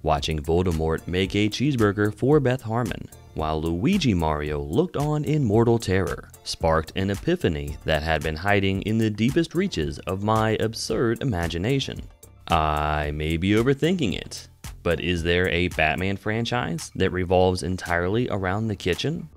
watching Voldemort make a cheeseburger for Beth Harmon, while Luigi Mario looked on in mortal terror, sparked an epiphany that had been hiding in the deepest reaches of my absurd imagination. I may be overthinking it, but is there a Batman franchise that revolves entirely around the kitchen?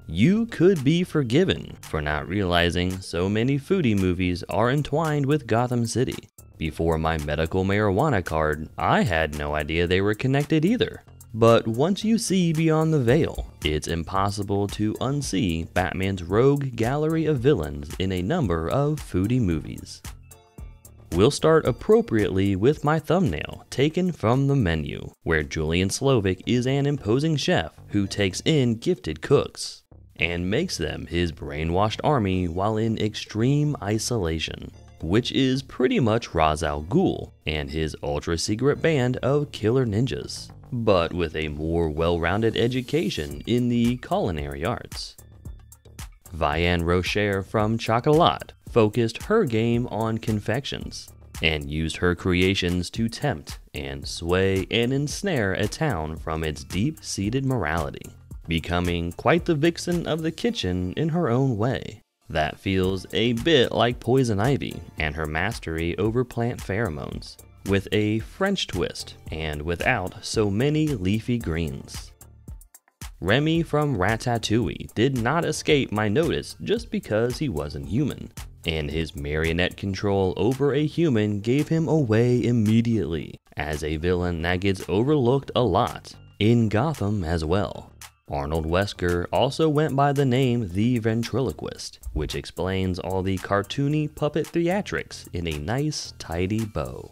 You could be forgiven for not realizing so many Foodie movies are entwined with Gotham City. Before my medical marijuana card, I had no idea they were connected either. But once you see beyond the veil, it's impossible to unsee Batman's rogue gallery of villains in a number of Foodie movies. We'll start appropriately with my thumbnail taken from the menu, where Julian Slovic is an imposing chef who takes in gifted cooks and makes them his brainwashed army while in extreme isolation, which is pretty much Ra's al Ghul and his ultra-secret band of killer ninjas, but with a more well-rounded education in the culinary arts. Vianne Rocher from Chocolat focused her game on confections and used her creations to tempt and sway and ensnare a town from its deep-seated morality, becoming quite the vixen of the kitchen in her own way. That feels a bit like Poison Ivy and her mastery over plant pheromones, with a French twist and without so many leafy greens. Remy from Ratatouille did not escape my notice just because he wasn't human, and his marionette control over a human gave him away immediately as a villain that gets overlooked a lot, in Gotham as well. Arnold Wesker also went by the name The Ventriloquist, which explains all the cartoony puppet theatrics in a nice, tidy bow.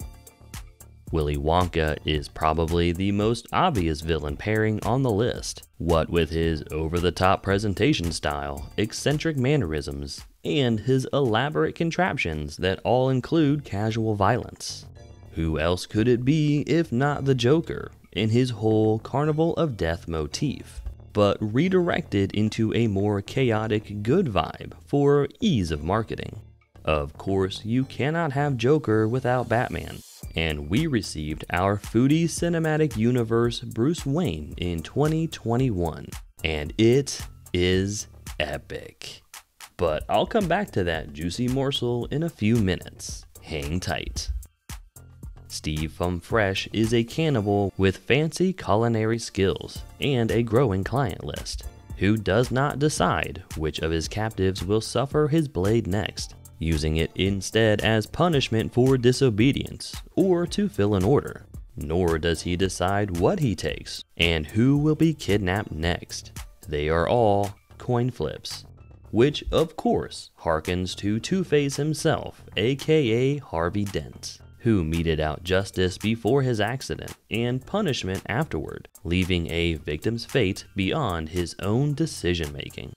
Willy Wonka is probably the most obvious villain pairing on the list, what with his over-the-top presentation style, eccentric mannerisms, and his elaborate contraptions that all include casual violence. Who else could it be if not the Joker, in his whole Carnival of Death motif, but redirected into a more chaotic good vibe for ease of marketing. Of course, you cannot have Joker without Batman, and we received our Foodie Cinematic Universe Bruce Wayne in 2021, and it is epic. But I'll come back to that juicy morsel in a few minutes. Hang tight. Steve from Fresh is a cannibal with fancy culinary skills and a growing client list, who does not decide which of his captives will suffer his blade next, using it instead as punishment for disobedience or to fill an order. Nor does he decide what he takes and who will be kidnapped next. They are all coin flips, which of course harkens to Two-Face himself, aka Harvey Dent, who meted out justice before his accident and punishment afterward, leaving a victim's fate beyond his own decision-making.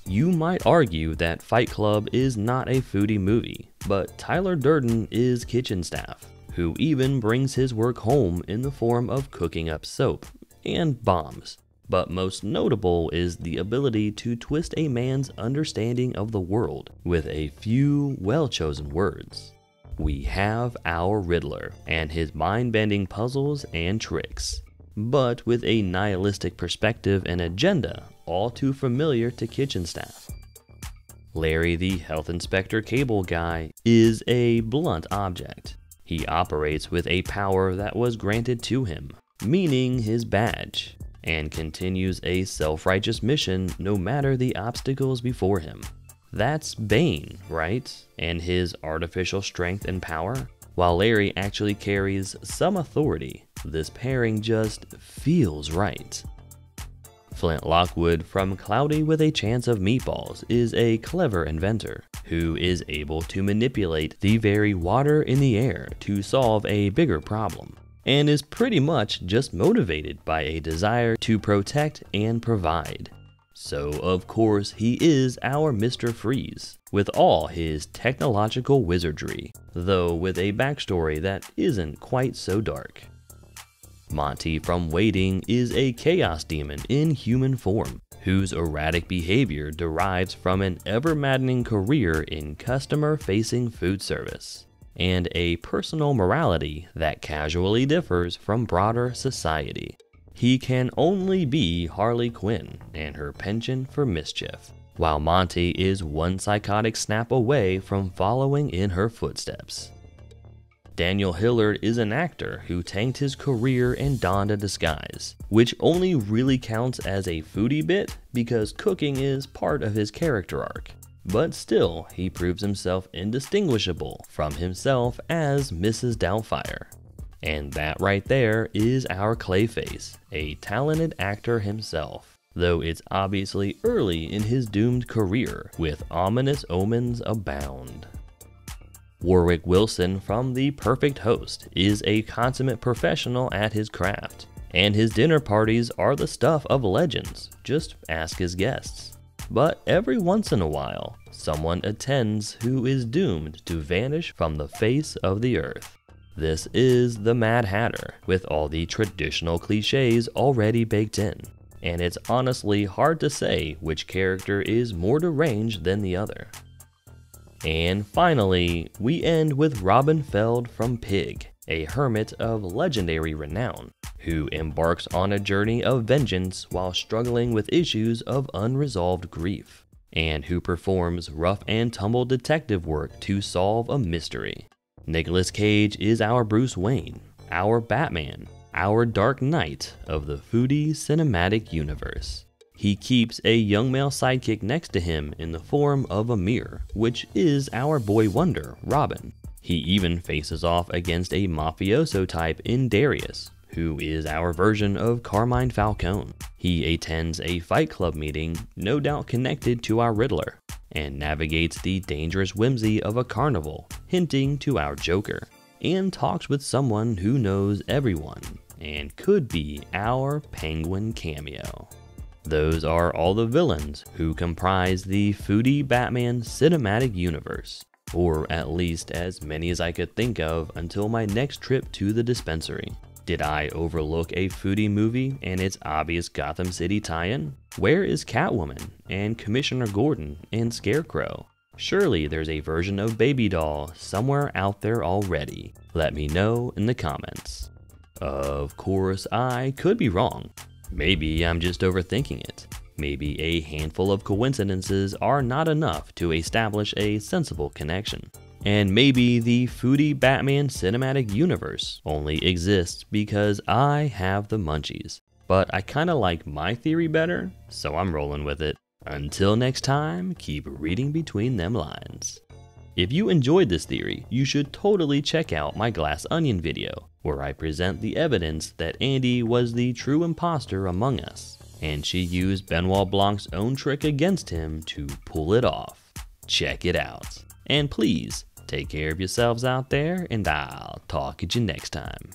You might argue that Fight Club is not a Foodie movie, but Tyler Durden is kitchen staff, who even brings his work home in the form of cooking up soap and bombs. But most notable is the ability to twist a man's understanding of the world with a few well-chosen words. We have our Riddler and his mind-bending puzzles and tricks, but with a nihilistic perspective and agenda all too familiar to kitchen staff. Larry the Health Inspector Cable Guy is a blunt object. He operates with a power that was granted to him, meaning his badge, and continues a self-righteous mission no matter the obstacles before him. That's Bane, right? And his artificial strength and power? While Larry actually carries some authority, this pairing just feels right. Flint Lockwood from Cloudy with a Chance of Meatballs is a clever inventor who is able to manipulate the very water in the air to solve a bigger problem, and is pretty much just motivated by a desire to protect and provide. So of course he is our Mr. Freeze, with all his technological wizardry, though with a backstory that isn't quite so dark. Monty from Waiting is a chaos demon in human form, whose erratic behavior derives from an ever-maddening career in customer-facing food service. and a personal morality that casually differs from broader society. He can only be Harley Quinn and her penchant for mischief, while Monty is one psychotic snap away from following in her footsteps. Daniel Hillard is an actor who tanked his career and donned a disguise, which only really counts as a foodie bit because cooking is part of his character arc. But still, he proves himself indistinguishable from himself as Mrs. Doubtfire. And that right there is our Clayface, a talented actor himself, though it's obviously early in his doomed career, with ominous omens abound. Warwick Wilson from The Perfect Host is a consummate professional at his craft, and his dinner parties are the stuff of legends, just ask his guests. But every once in a while, someone attends who is doomed to vanish from the face of the earth. This is the Mad Hatter, with all the traditional cliches already baked in, and it's honestly hard to say which character is more deranged than the other. And finally, we end with Robin Feld from Pig, a hermit of legendary renown, who embarks on a journey of vengeance while struggling with issues of unresolved grief, and who performs rough and tumble detective work to solve a mystery. Nicolas Cage is our Bruce Wayne, our Batman, our Dark Knight of the Foodie cinematic universe. He keeps a young male sidekick next to him in the form of a mirror, which is our boy wonder, Robin. He even faces off against a mafioso type in Darius, who is our version of Carmine Falcone. He attends a Fight Club meeting, no doubt connected to our Riddler, and navigates the dangerous whimsy of a carnival, hinting to our Joker, and talks with someone who knows everyone, and could be our Penguin cameo. Those are all the villains who comprise the Foodie Batman cinematic universe, or at least as many as I could think of until my next trip to the dispensary. Did I overlook a Foodie movie and its obvious Gotham City tie-in? Where is Catwoman and Commissioner Gordon and Scarecrow? Surely there's a version of Baby Doll somewhere out there already. Let me know in the comments. Of course, I could be wrong. Maybe I'm just overthinking it. Maybe a handful of coincidences are not enough to establish a sensible connection. And maybe the Foodie Batman cinematic universe only exists because I have the munchies. But I kinda like my theory better, so I'm rolling with it. Until next time, keep reading between them lines. If you enjoyed this theory, you should totally check out my Glass Onion video, where I present the evidence that Andy was the true imposter among us, and she used Benoit Blanc's own trick against him to pull it off. Check it out. And please, take care of yourselves out there, and I'll talk at you next time.